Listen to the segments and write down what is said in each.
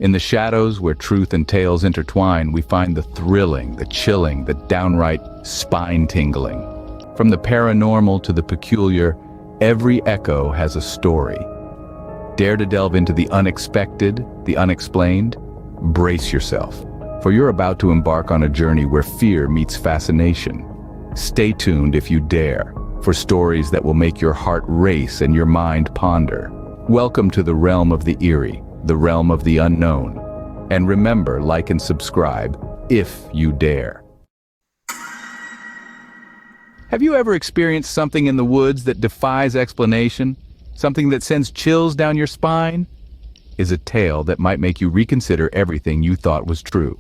In the shadows where truth and tales intertwine, we find the thrilling, the chilling, the downright spine-tingling. From the paranormal to the peculiar, every echo has a story. Dare to delve into the unexpected, the unexplained? Brace yourself, for you're about to embark on a journey where fear meets fascination. Stay tuned if you dare, for stories that will make your heart race and your mind ponder. Welcome to the realm of the eerie, the realm of the unknown. And remember, like and subscribe, if you dare. Have you ever experienced something in the woods that defies explanation? Something that sends chills down your spine? Is a tale that might make you reconsider everything you thought was true.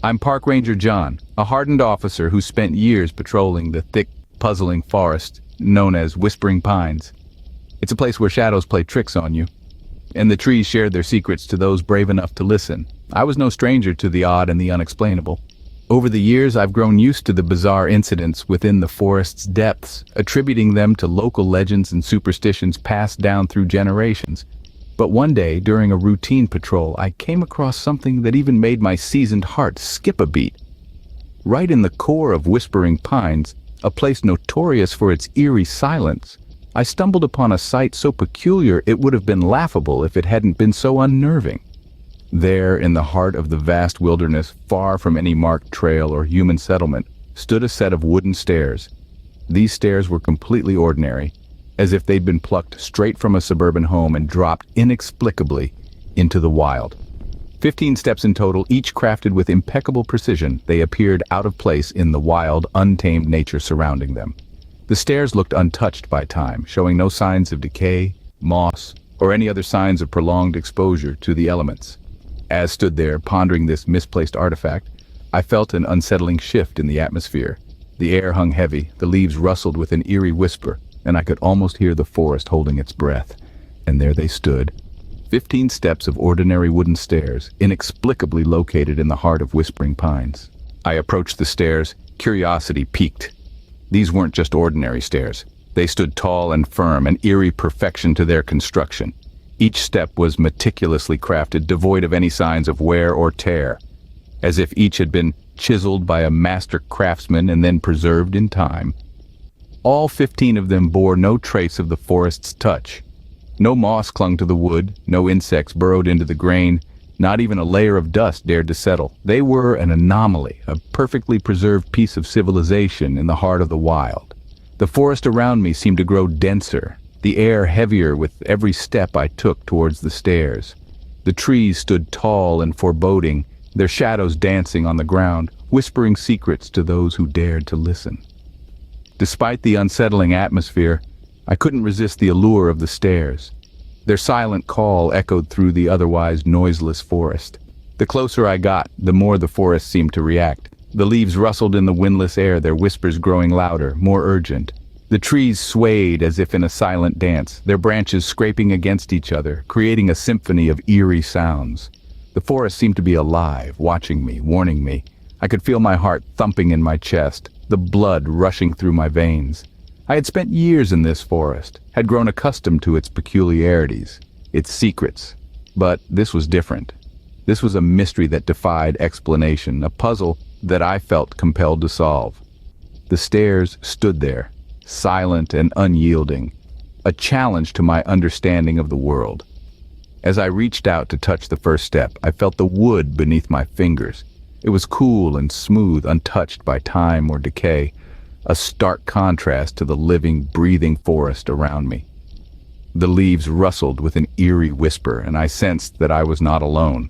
I'm Park Ranger John, a hardened officer who spent years patrolling the thick, puzzling forest known as Whispering Pines. It's a place where shadows play tricks on you, and the trees shared their secrets to those brave enough to listen. I was no stranger to the odd and the unexplainable. Over the years, I've grown used to the bizarre incidents within the forest's depths, attributing them to local legends and superstitions passed down through generations. But one day, during a routine patrol, I came across something that even made my seasoned heart skip a beat. Right in the core of Whispering Pines, a place notorious for its eerie silence, I stumbled upon a sight so peculiar it would have been laughable if it hadn't been so unnerving. There, in the heart of the vast wilderness, far from any marked trail or human settlement, stood a set of wooden stairs. These stairs were completely ordinary, as if they'd been plucked straight from a suburban home and dropped inexplicably into the wild. 15 steps in total, each crafted with impeccable precision, they appeared out of place in the wild, untamed nature surrounding them. The stairs looked untouched by time, showing no signs of decay, moss, or any other signs of prolonged exposure to the elements. As stood there, pondering this misplaced artifact, I felt an unsettling shift in the atmosphere. The air hung heavy, the leaves rustled with an eerie whisper, and I could almost hear the forest holding its breath. And there they stood, 15 steps of ordinary wooden stairs, inexplicably located in the heart of Whispering Pines. I approached the stairs, curiosity piqued. These weren't just ordinary stairs. They stood tall and firm, an eerie perfection to their construction. Each step was meticulously crafted, devoid of any signs of wear or tear, as if each had been chiseled by a master craftsman and then preserved in time. All 15 of them bore no trace of the forest's touch. No moss clung to the wood, no insects burrowed into the grain, not even a layer of dust dared to settle. They were an anomaly, a perfectly preserved piece of civilization in the heart of the wild. The forest around me seemed to grow denser, the air heavier with every step I took towards the stairs. The trees stood tall and foreboding, their shadows dancing on the ground, whispering secrets to those who dared to listen. Despite the unsettling atmosphere, I couldn't resist the allure of the stairs. Their silent call echoed through the otherwise noiseless forest. The closer I got, the more the forest seemed to react. The leaves rustled in the windless air, their whispers growing louder, more urgent. The trees swayed as if in a silent dance, their branches scraping against each other, creating a symphony of eerie sounds. The forest seemed to be alive, watching me, warning me. I could feel my heart thumping in my chest, the blood rushing through my veins. I had spent years in this forest, had grown accustomed to its peculiarities, its secrets. But this was different. This was a mystery that defied explanation, a puzzle that I felt compelled to solve. The stairs stood there, silent and unyielding, a challenge to my understanding of the world. As I reached out to touch the first step, I felt the wood beneath my fingers. It was cool and smooth, untouched by time or decay, a stark contrast to the living, breathing forest around me. The leaves rustled with an eerie whisper, and I sensed that I was not alone.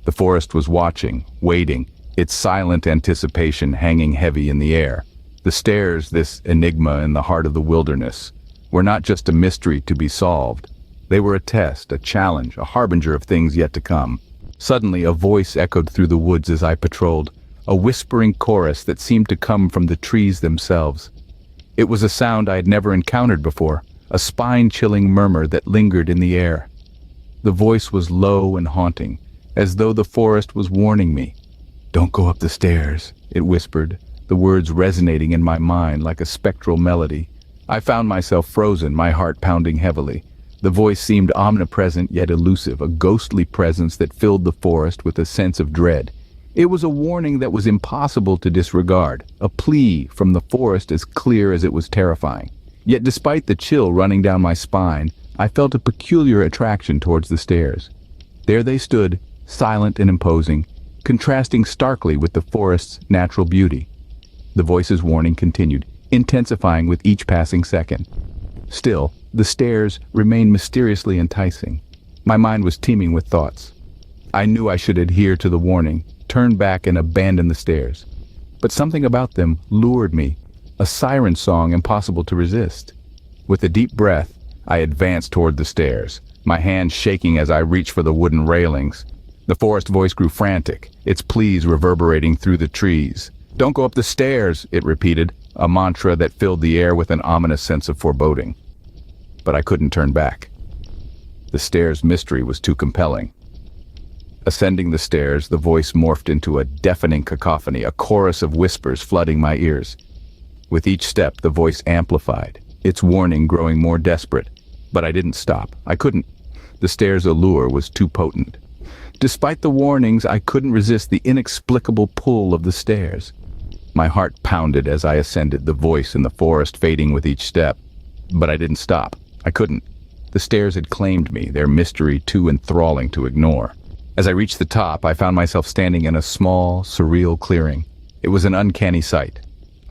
The forest was watching, waiting, its silent anticipation hanging heavy in the air. The stairs, this enigma in the heart of the wilderness, were not just a mystery to be solved. They were a test, a challenge, a harbinger of things yet to come. Suddenly, a voice echoed through the woods as I patrolled, a whispering chorus that seemed to come from the trees themselves. It was a sound I had never encountered before, a spine-chilling murmur that lingered in the air. The voice was low and haunting, as though the forest was warning me. "Don't go up the stairs," it whispered, the words resonating in my mind like a spectral melody. I found myself frozen, my heart pounding heavily. The voice seemed omnipresent yet elusive, a ghostly presence that filled the forest with a sense of dread. It was a warning that was impossible to disregard, a plea from the forest as clear as it was terrifying. Yet despite the chill running down my spine, I felt a peculiar attraction towards the stairs. There they stood, silent and imposing, contrasting starkly with the forest's natural beauty. The voice's warning continued, intensifying with each passing second. Still, the stairs remained mysteriously enticing. My mind was teeming with thoughts. I knew I should adhere to the warning, turn back and abandon the stairs. But something about them lured me, a siren song impossible to resist. With a deep breath, I advanced toward the stairs, my hands shaking as I reached for the wooden railings. The forest voice grew frantic, its pleas reverberating through the trees. "Don't go up the stairs," it repeated, a mantra that filled the air with an ominous sense of foreboding. But I couldn't turn back. The stairs' mystery was too compelling. Ascending the stairs, the voice morphed into a deafening cacophony, a chorus of whispers flooding my ears. With each step, the voice amplified, its warning growing more desperate. But I didn't stop. I couldn't. The stairs' allure was too potent. Despite the warnings, I couldn't resist the inexplicable pull of the stairs. My heart pounded as I ascended, the voice in the forest fading with each step. But I didn't stop. I couldn't. The stairs had claimed me, their mystery too enthralling to ignore. As I reached the top, I found myself standing in a small, surreal clearing. It was an uncanny sight.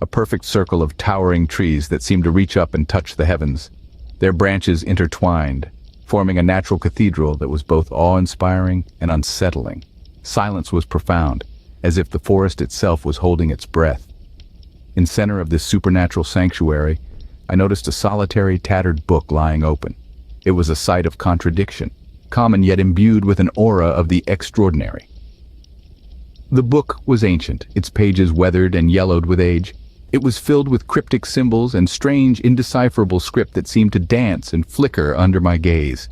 A perfect circle of towering trees that seemed to reach up and touch the heavens. Their branches intertwined, forming a natural cathedral that was both awe-inspiring and unsettling. Silence was profound, as if the forest itself was holding its breath. In center of this supernatural sanctuary, I noticed a solitary, tattered book lying open. It was a sight of contradiction, common yet imbued with an aura of the extraordinary. The book was ancient, its pages weathered and yellowed with age. It was filled with cryptic symbols and strange, indecipherable script that seemed to dance and flicker under my gaze.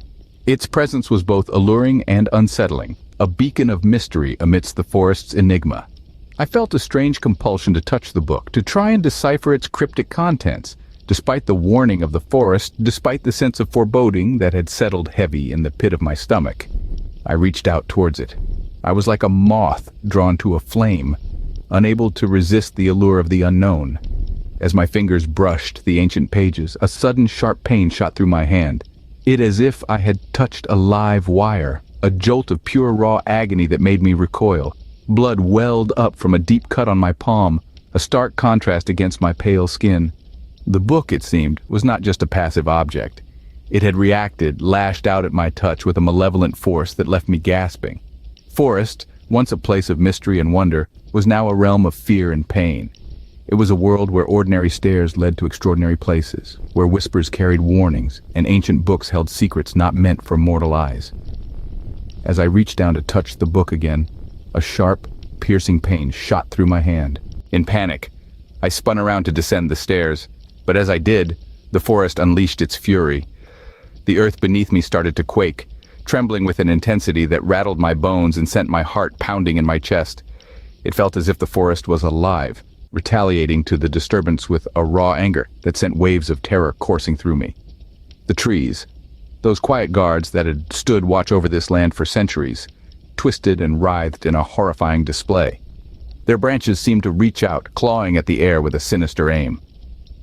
Its presence was both alluring and unsettling, a beacon of mystery amidst the forest's enigma. I felt a strange compulsion to touch the book, to try and decipher its cryptic contents. Despite the warning of the forest, despite the sense of foreboding that had settled heavy in the pit of my stomach, I reached out towards it. I was like a moth drawn to a flame, unable to resist the allure of the unknown. As my fingers brushed the ancient pages, a sudden sharp pain shot through my hand. It as if I had touched a live wire, a jolt of pure raw agony that made me recoil. Blood welled up from a deep cut on my palm, a stark contrast against my pale skin. The book, it seemed, was not just a passive object. It had reacted, lashed out at my touch with a malevolent force that left me gasping. Forest, once a place of mystery and wonder, was now a realm of fear and pain. It was a world where ordinary stairs led to extraordinary places, where whispers carried warnings, and ancient books held secrets not meant for mortal eyes. As I reached down to touch the book again, a sharp, piercing pain shot through my hand. In panic, I spun around to descend the stairs, but as I did, the forest unleashed its fury. The earth beneath me started to quake, trembling with an intensity that rattled my bones and sent my heart pounding in my chest. It felt as if the forest was alive, retaliating to the disturbance with a raw anger that sent waves of terror coursing through me. The trees, those quiet guards that had stood watch over this land for centuries, twisted and writhed in a horrifying display. Their branches seemed to reach out, clawing at the air with a sinister aim.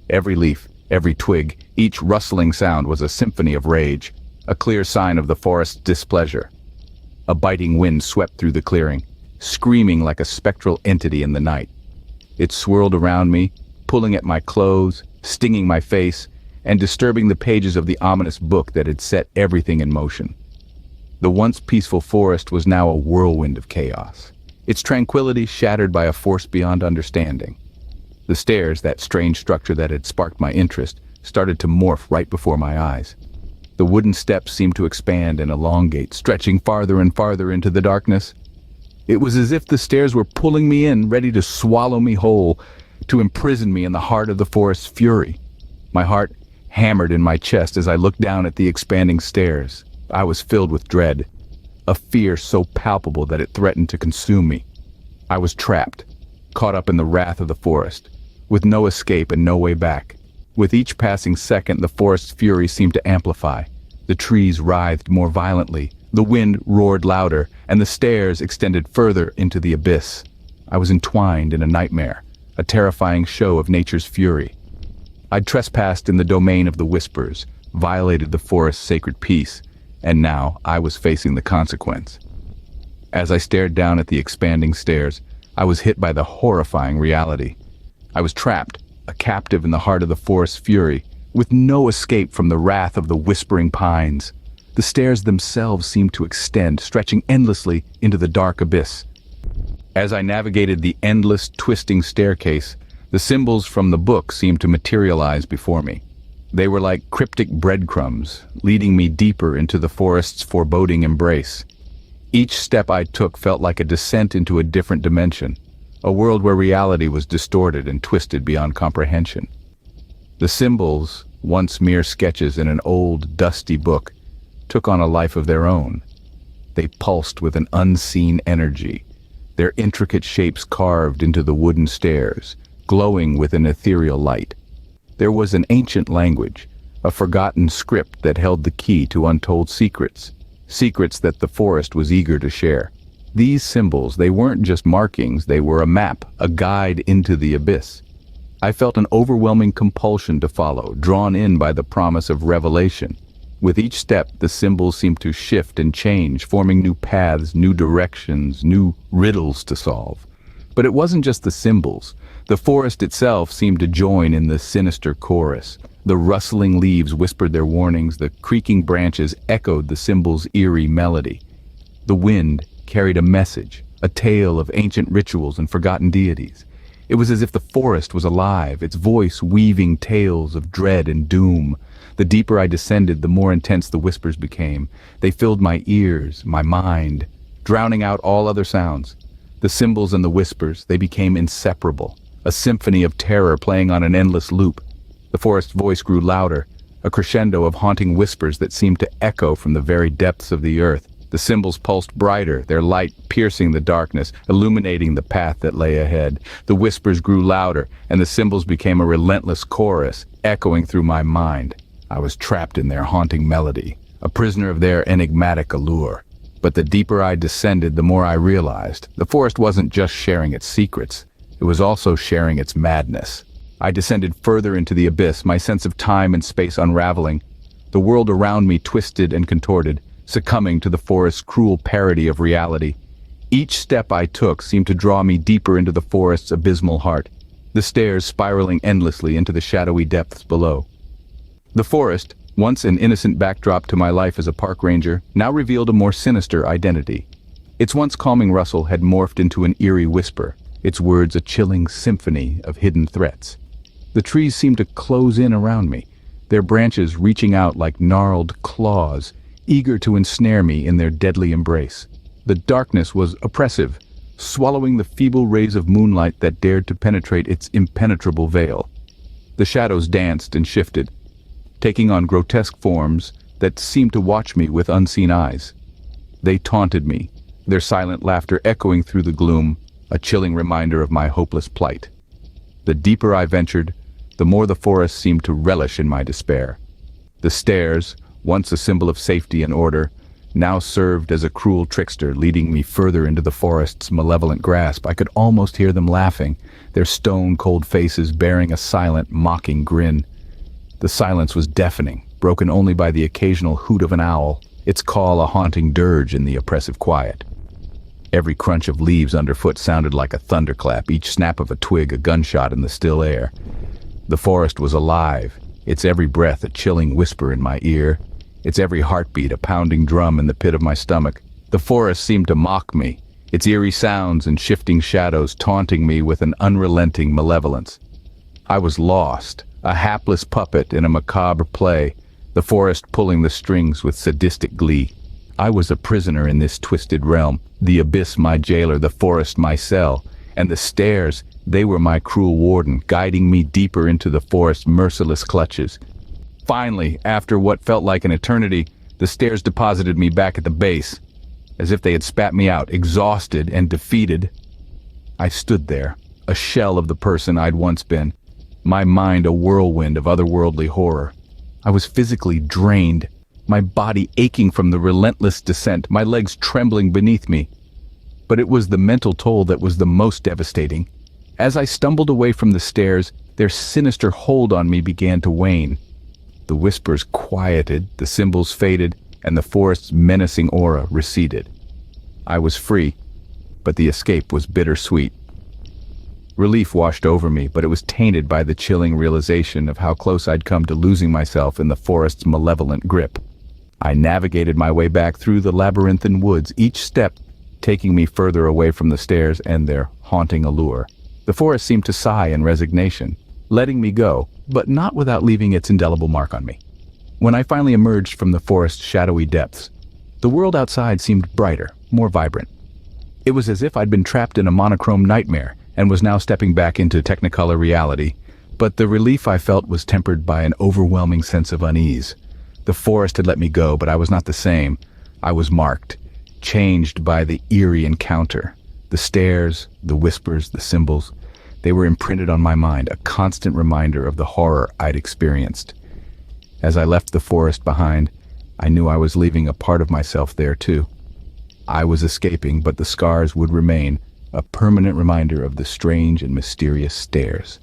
Every leaf, every twig, each rustling sound was a symphony of rage, a clear sign of the forest's displeasure. A biting wind swept through the clearing, screaming like a spectral entity in the night. It swirled around me, pulling at my clothes, stinging my face, and disturbing the pages of the ominous book that had set everything in motion. The once peaceful forest was now a whirlwind of chaos, its tranquility shattered by a force beyond understanding. The stairs, that strange structure that had sparked my interest, started to morph right before my eyes. The wooden steps seemed to expand and elongate, stretching farther and farther into the darkness. It was as if the stairs were pulling me in, ready to swallow me whole, to imprison me in the heart of the forest's fury. My heart hammered in my chest as I looked down at the expanding stairs. I was filled with dread, a fear so palpable that it threatened to consume me. I was trapped, caught up in the wrath of the forest, with no escape and no way back. With each passing second, the forest's fury seemed to amplify, The trees writhed more violently, the wind roared louder, and the stairs extended further into the abyss. I was entwined in a nightmare, a terrifying show of nature's fury. I'd trespassed in the domain of the whispers, violated the forest's sacred peace, and now I was facing the consequence. As I stared down at the expanding stairs, I was hit by the horrifying reality. I was trapped, a captive in the heart of the forest's fury, with no escape from the wrath of the whispering pines. The stairs themselves seemed to extend, stretching endlessly into the dark abyss. As I navigated the endless, twisting staircase, the symbols from the book seemed to materialize before me. They were like cryptic breadcrumbs, leading me deeper into the forest's foreboding embrace. Each step I took felt like a descent into a different dimension, a world where reality was distorted and twisted beyond comprehension. The symbols, once mere sketches in an old, dusty book, took on a life of their own. They pulsed with an unseen energy, their intricate shapes carved into the wooden stairs, glowing with an ethereal light. There was an ancient language, a forgotten script that held the key to untold secrets, secrets that the forest was eager to share. These symbols, they weren't just markings, they were a map, a guide into the abyss. I felt an overwhelming compulsion to follow, drawn in by the promise of revelation. With each step, the symbols seemed to shift and change, forming new paths, new directions, new riddles to solve. But it wasn't just the symbols. The forest itself seemed to join in the sinister chorus. The rustling leaves whispered their warnings, the creaking branches echoed the symbols' eerie melody. The wind carried a message, a tale of ancient rituals and forgotten deities. It was as if the forest was alive, its voice weaving tales of dread and doom. The deeper I descended, the more intense the whispers became. They filled my ears, my mind, drowning out all other sounds. The symbols and the whispers, they became inseparable, a symphony of terror playing on an endless loop. The forest's voice grew louder, a crescendo of haunting whispers that seemed to echo from the very depths of the earth. The symbols pulsed brighter, their light piercing the darkness, illuminating the path that lay ahead. The whispers grew louder, and the symbols became a relentless chorus, echoing through my mind. I was trapped in their haunting melody, a prisoner of their enigmatic allure. But the deeper I descended, the more I realized the forest wasn't just sharing its secrets, it was also sharing its madness. I descended further into the abyss, my sense of time and space unraveling. The world around me twisted and contorted, succumbing to the forest's cruel parody of reality. Each step I took seemed to draw me deeper into the forest's abysmal heart, the stairs spiraling endlessly into the shadowy depths below. The forest, once an innocent backdrop to my life as a park ranger, now revealed a more sinister identity. Its once calming rustle had morphed into an eerie whisper, its words a chilling symphony of hidden threats. The trees seemed to close in around me, their branches reaching out like gnarled claws, eager to ensnare me in their deadly embrace. The darkness was oppressive, swallowing the feeble rays of moonlight that dared to penetrate its impenetrable veil. The shadows danced and shifted, taking on grotesque forms that seemed to watch me with unseen eyes. They taunted me, their silent laughter echoing through the gloom, a chilling reminder of my hopeless plight. The deeper I ventured, the more the forest seemed to relish in my despair. The stairs, once a symbol of safety and order, now served as a cruel trickster, leading me further into the forest's malevolent grasp. I could almost hear them laughing, their stone-cold faces bearing a silent, mocking grin. The silence was deafening, broken only by the occasional hoot of an owl, its call a haunting dirge in the oppressive quiet. Every crunch of leaves underfoot sounded like a thunderclap, each snap of a twig a gunshot in the still air. The forest was alive, its every breath a chilling whisper in my ear, its every heartbeat a pounding drum in the pit of my stomach. The forest seemed to mock me, its eerie sounds and shifting shadows taunting me with an unrelenting malevolence. I was lost, a hapless puppet in a macabre play, the forest pulling the strings with sadistic glee. I was a prisoner in this twisted realm, the abyss my jailer, the forest my cell, and the stairs, they were my cruel warden, guiding me deeper into the forest's merciless clutches. Finally, after what felt like an eternity, the stairs deposited me back at the base, as if they had spat me out, exhausted and defeated. I stood there, a shell of the person I'd once been, my mind a whirlwind of otherworldly horror. I was physically drained, my body aching from the relentless descent, my legs trembling beneath me. But it was the mental toll that was the most devastating. As I stumbled away from the stairs, their sinister hold on me began to wane. The whispers quieted, the symbols faded, and the forest's menacing aura receded. I was free, but the escape was bittersweet. Relief washed over me, but it was tainted by the chilling realization of how close I'd come to losing myself in the forest's malevolent grip. I navigated my way back through the labyrinthine woods, each step taking me further away from the stairs and their haunting allure. The forest seemed to sigh in resignation, letting me go, but not without leaving its indelible mark on me. When I finally emerged from the forest's shadowy depths, the world outside seemed brighter, more vibrant. It was as if I'd been trapped in a monochrome nightmare and was now stepping back into Technicolor reality, but the relief I felt was tempered by an overwhelming sense of unease. The forest had let me go, but I was not the same. I was marked, changed by the eerie encounter. The stairs, the whispers, the symbols, they were imprinted on my mind, a constant reminder of the horror I'd experienced. As I left the forest behind, I knew I was leaving a part of myself there too. I was escaping, but the scars would remain, a permanent reminder of the strange and mysterious stairs.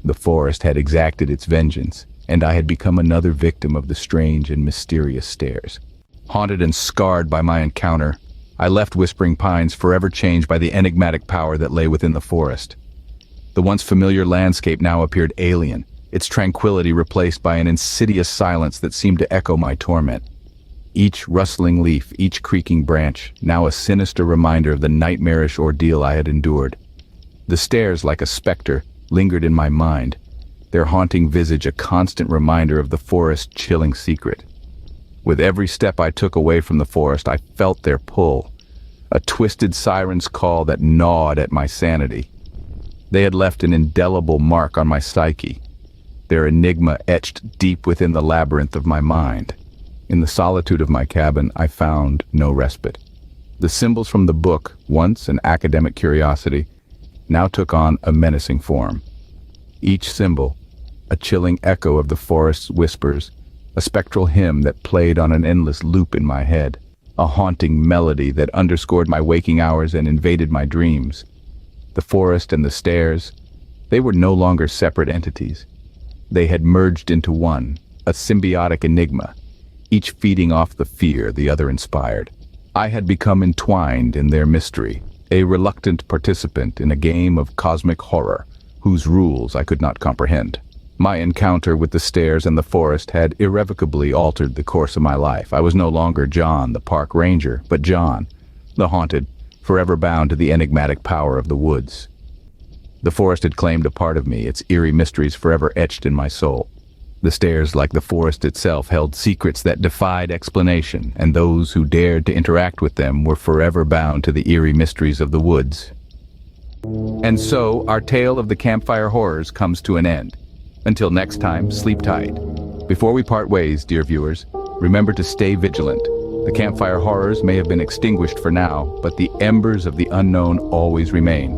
The forest had exacted its vengeance, and I had become another victim of the strange and mysterious stairs. Haunted and scarred by my encounter, I left Whispering Pines forever changed by the enigmatic power that lay within the forest. The once familiar landscape now appeared alien, its tranquility replaced by an insidious silence that seemed to echo my torment. Each rustling leaf, each creaking branch, now a sinister reminder of the nightmarish ordeal I had endured. The stairs, like a specter, lingered in my mind, their haunting visage a constant reminder of the forest's chilling secret. With every step I took away from the forest, I felt their pull, a twisted siren's call that gnawed at my sanity. They had left an indelible mark on my psyche, their enigma etched deep within the labyrinth of my mind. In the solitude of my cabin, I found no respite. The symbols from the book, once an academic curiosity, now took on a menacing form. Each symbol, a chilling echo of the forest's whispers, a spectral hymn that played on an endless loop in my head, a haunting melody that underscored my waking hours and invaded my dreams. The forest and the stairs, they were no longer separate entities. They had merged into one, a symbiotic enigma, each feeding off the fear the other inspired. I had become entwined in their mystery, a reluctant participant in a game of cosmic horror, whose rules I could not comprehend. My encounter with the stairs and the forest had irrevocably altered the course of my life. I was no longer John, the park ranger, but John, the haunted, forever bound to the enigmatic power of the woods. The forest had claimed a part of me, its eerie mysteries forever etched in my soul. The stairs, like the forest itself, held secrets that defied explanation, and those who dared to interact with them were forever bound to the eerie mysteries of the woods. And so, our tale of the Campfire Horrors comes to an end. Until next time, sleep tight. Before we part ways, dear viewers, remember to stay vigilant. The Campfire Horrors may have been extinguished for now, but the embers of the unknown always remain.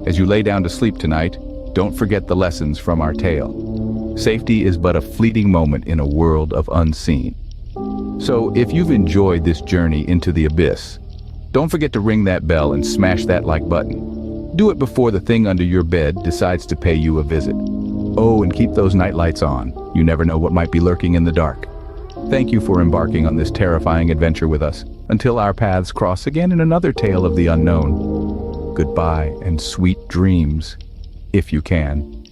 As you lay down to sleep tonight, don't forget the lessons from our tale. Safety is but a fleeting moment in a world of unseen. So if you've enjoyed this journey into the abyss, don't forget to ring that bell and smash that like button. Do it before the thing under your bed decides to pay you a visit. Oh, and keep those night lights on. You never know what might be lurking in the dark. Thank you for embarking on this terrifying adventure with us, until our paths cross again in another tale of the unknown. Goodbye and sweet dreams, if you can.